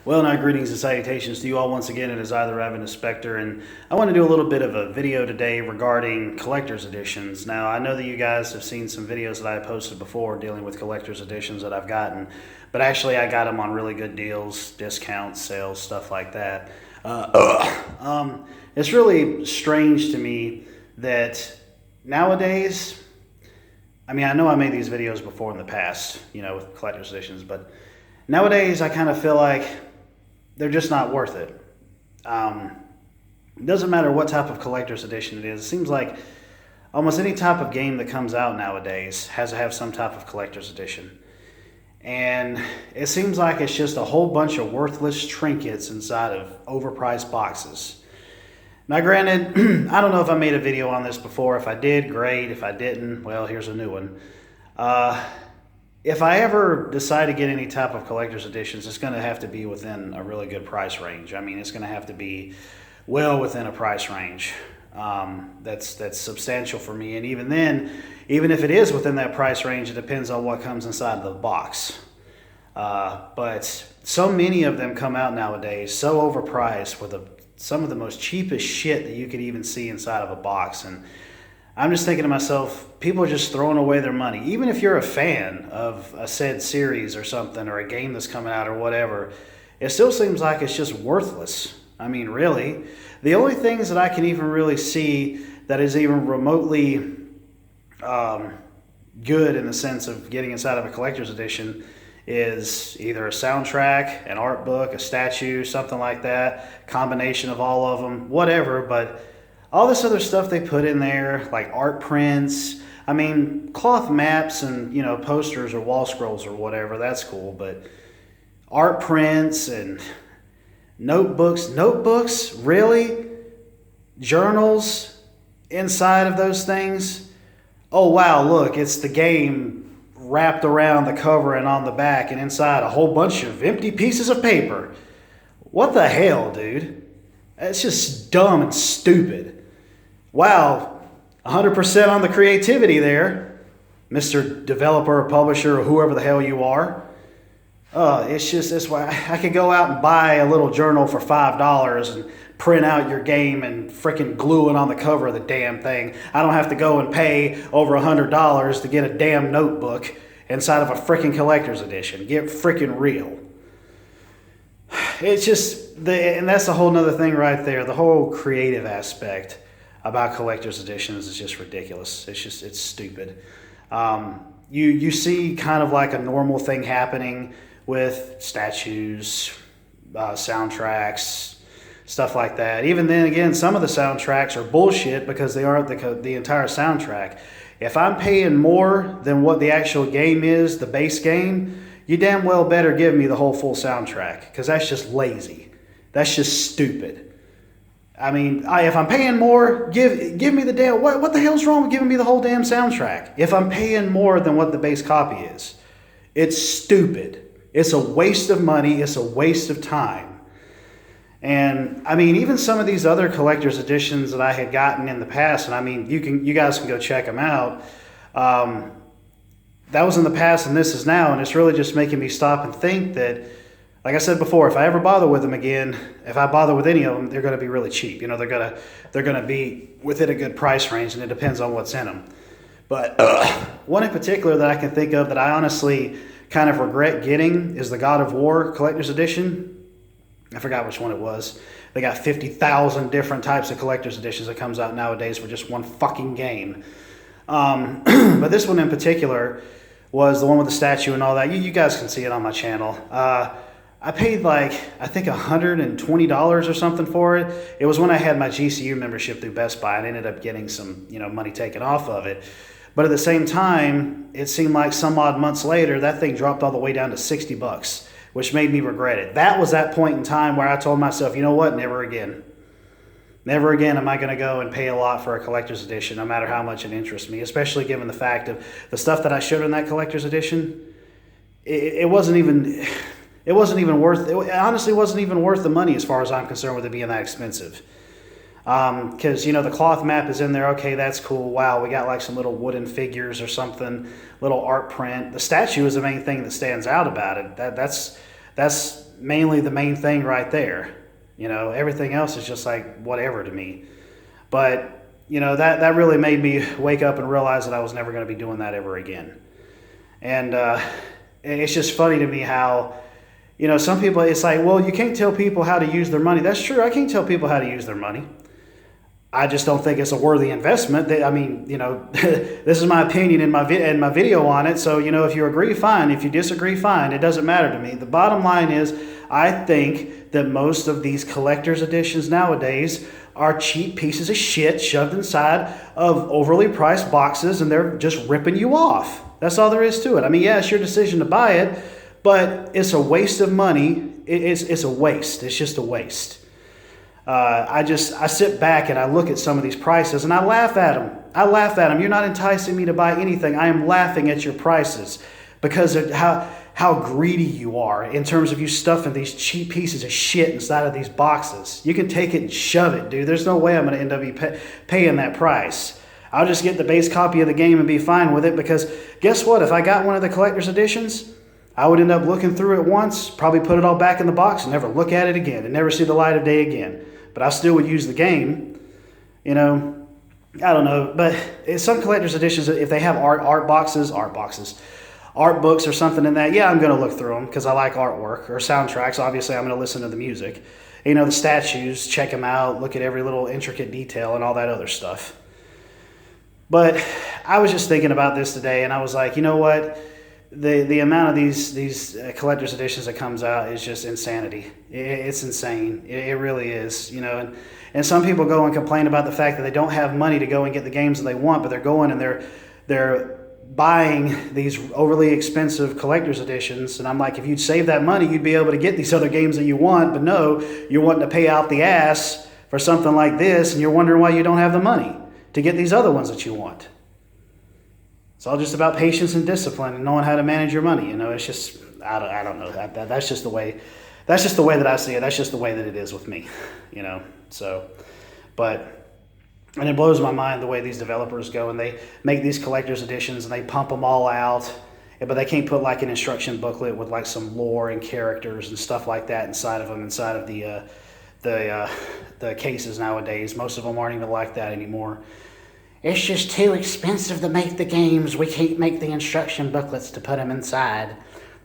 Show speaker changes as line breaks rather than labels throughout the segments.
Well, now greetings and salutations to you all once again. It is I, the Ravenous Spectre, and I want to do a little bit of a video today regarding collector's editions. Now, I know that you guys have seen some videos that I posted before dealing with collector's editions that I've gotten, but actually I got them on really good deals, discounts, sales, stuff like that. It's really strange to me that nowadays, I mean, I know I made these videos before in the past, with collector's editions, but nowadays I kind of feel like they're just not worth it. It doesn't matter what type of collector's edition it is. It seems like almost any type of game that comes out nowadays has to have some type of collector's edition. And it seems like it's just a whole bunch of worthless trinkets inside of overpriced boxes. Now, granted, I don't know if I made a video on this before. If I did, great. If I didn't, well, here's a new one. If I ever decide to get any type of collector's editions, it's going to have to be within a really good price range. I mean, it's going to have to be well within a price range that's substantial for me. And even then, even if it is within that price range, it depends on what comes inside of the box. But so many of them come out nowadays, so overpriced with some of the most cheapest shit that you could even see inside of a box. And I'm just thinking to myself, people are just throwing away their money. Even if you're a fan of a said series or something, or a game that's coming out or whatever, it still seems like it's just worthless. I mean, really. The only things that I can even really see that is even remotely good in the sense of getting inside of a collector's edition is either a soundtrack, an art book, a statue, something like that, combination of all of them, whatever. But all this other stuff they put in there, like art prints, I mean, cloth maps and, posters or wall scrolls or whatever, that's cool. But art prints and notebooks, really? Journals inside of those things? Oh, wow, look, it's the game wrapped around the cover and on the back, and inside a whole bunch of empty pieces of paper. What the hell, dude? It's just dumb and stupid. Wow, 100% on the creativity there, Mr. Developer or Publisher or whoever the hell you are. It's why I could go out and buy a little journal for $5 and print out your game and frickin' glue it on the cover of the damn thing. I don't have to go and pay over $100 to get a damn notebook inside of a frickin' collector's edition. Get frickin' real. It's just, and that's a whole nother thing right there. The whole creative aspect about collector's editions is just ridiculous. It's stupid. You see kind of like a normal thing happening with statues, soundtracks, stuff like that. Even then, again, some of the soundtracks are bullshit because they aren't the entire soundtrack. If I'm paying more than what the actual game is, the base game, you damn well better give me the whole full soundtrack, because that's just lazy. That's just stupid. I mean, if I'm paying more, give me the damn... What the hell's wrong with giving me the whole damn soundtrack? If I'm paying more than what the base copy is. It's stupid. It's a waste of money. It's a waste of time. And, I mean, even some of these other collector's editions that I had gotten in the past, and I mean, you guys can go check them out. That was in the past and this is now, and it's really just making me stop and think that, like I said before, if I ever bother with them again, if I bother with any of them, they're going to be really cheap. They're going to be within a good price range, and it depends on what's in them. But one in particular that I can think of that I honestly kind of regret getting is the God of War Collector's Edition. I forgot which one it was. They got 50,000 different types of collector's editions that comes out nowadays for just one fucking game. But this one in particular was the one with the statue and all that. You guys can see it on my channel. I paid I think $120 or something for it. It was when I had my GCU membership through Best Buy and ended up getting some money taken off of it. But at the same time, it seemed like some odd months later, that thing dropped all the way down to $60, which made me regret it. That was that point in time where I told myself, you know what, never again. Never again am I going to go and pay a lot for a collector's edition, no matter how much it interests me, especially given the fact of the stuff that I showed in that collector's edition. It wasn't even worth, it honestly wasn't even worth the money as far as I'm concerned with it being that expensive. Because, the cloth map is in there. Okay, that's cool. Wow, we got some little wooden figures or something, little art print. The statue is the main thing that stands out about it. That's mainly the main thing right there. You know, everything else is just like whatever to me. But, you know, that really made me wake up and realize that I was never going to be doing that ever again. And it's just funny to me how, you know, some people, it's like, well, you can't tell people how to use their money. That's true. I can't tell people how to use their money. I just don't think it's a worthy investment. I mean, you know, this is my opinion in my video on it. So, you know, if you agree, fine. If you disagree, fine. It doesn't matter to me. The bottom line is, I think that most of these collector's editions nowadays are cheap pieces of shit shoved inside of overly priced boxes, and they're just ripping you off. That's all there is to it. I mean, yeah, it's your decision to buy it, but it's a waste of money. It's a waste. It's just a waste. I sit back and I look at some of these prices and I laugh at them. You're not enticing me to buy anything. I am laughing at your prices because of how greedy you are in terms of you stuffing these cheap pieces of shit inside of these boxes. You can take it and shove it, dude. There's no way I'm going to end up paying that price. I'll just get the base copy of the game and be fine with it, because guess what? If I got one of the collector's editions, I would end up looking through it once, probably put it all back in the box and never look at it again and never see the light of day again. But I still would use the game, you know. I don't know, but some collector's editions, if they have art books or something in that, yeah, I'm going to look through them because I like artwork, or soundtracks. Obviously, I'm going to listen to the music. You know, the statues, check them out, look at every little intricate detail and all that other stuff. But I was just thinking about this today, and I was like, you know what? The amount of these collector's editions that comes out is just insanity. It's insane. It really is, you know. And some people go and complain about the fact that they don't have money to go and get the games that they want, but they're going and they're buying these overly expensive collector's editions. And I'm like, if you'd save that money, you'd be able to get these other games that you want. But no, you're wanting to pay out the ass for something like this, and you're wondering why you don't have the money to get these other ones that you want. It's all just about patience and discipline and knowing how to manage your money. You know, it's just, I don't know. That's just the way that I see it. That's just the way that it is with me, you know. So, and it blows my mind the way these developers go and they make these collector's editions and they pump them all out, but they can't put like an instruction booklet with like some lore and characters and stuff like that inside of them, inside of the cases nowadays. Most of them aren't even like that anymore. It's just too expensive to make the games. We can't make the instruction booklets to put them inside.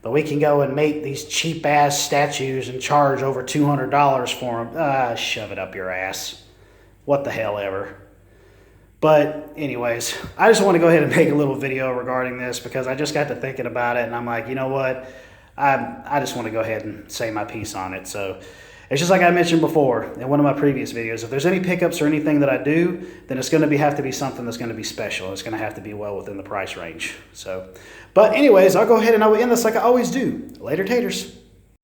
But we can go and make these cheap-ass statues and charge over $200 for them. Shove it up your ass. What the hell ever. But anyways, I just want to go ahead and make a little video regarding this because I just got to thinking about it. And I'm like, you know what? I just want to go ahead and say my piece on it. So it's just like I mentioned before in one of my previous videos. If there's any pickups or anything that I do, then it's going to have to be something that's going to be special. It's going to have to be well within the price range. So, but anyways, I'll go ahead and I will end this like I always do. Later, taters.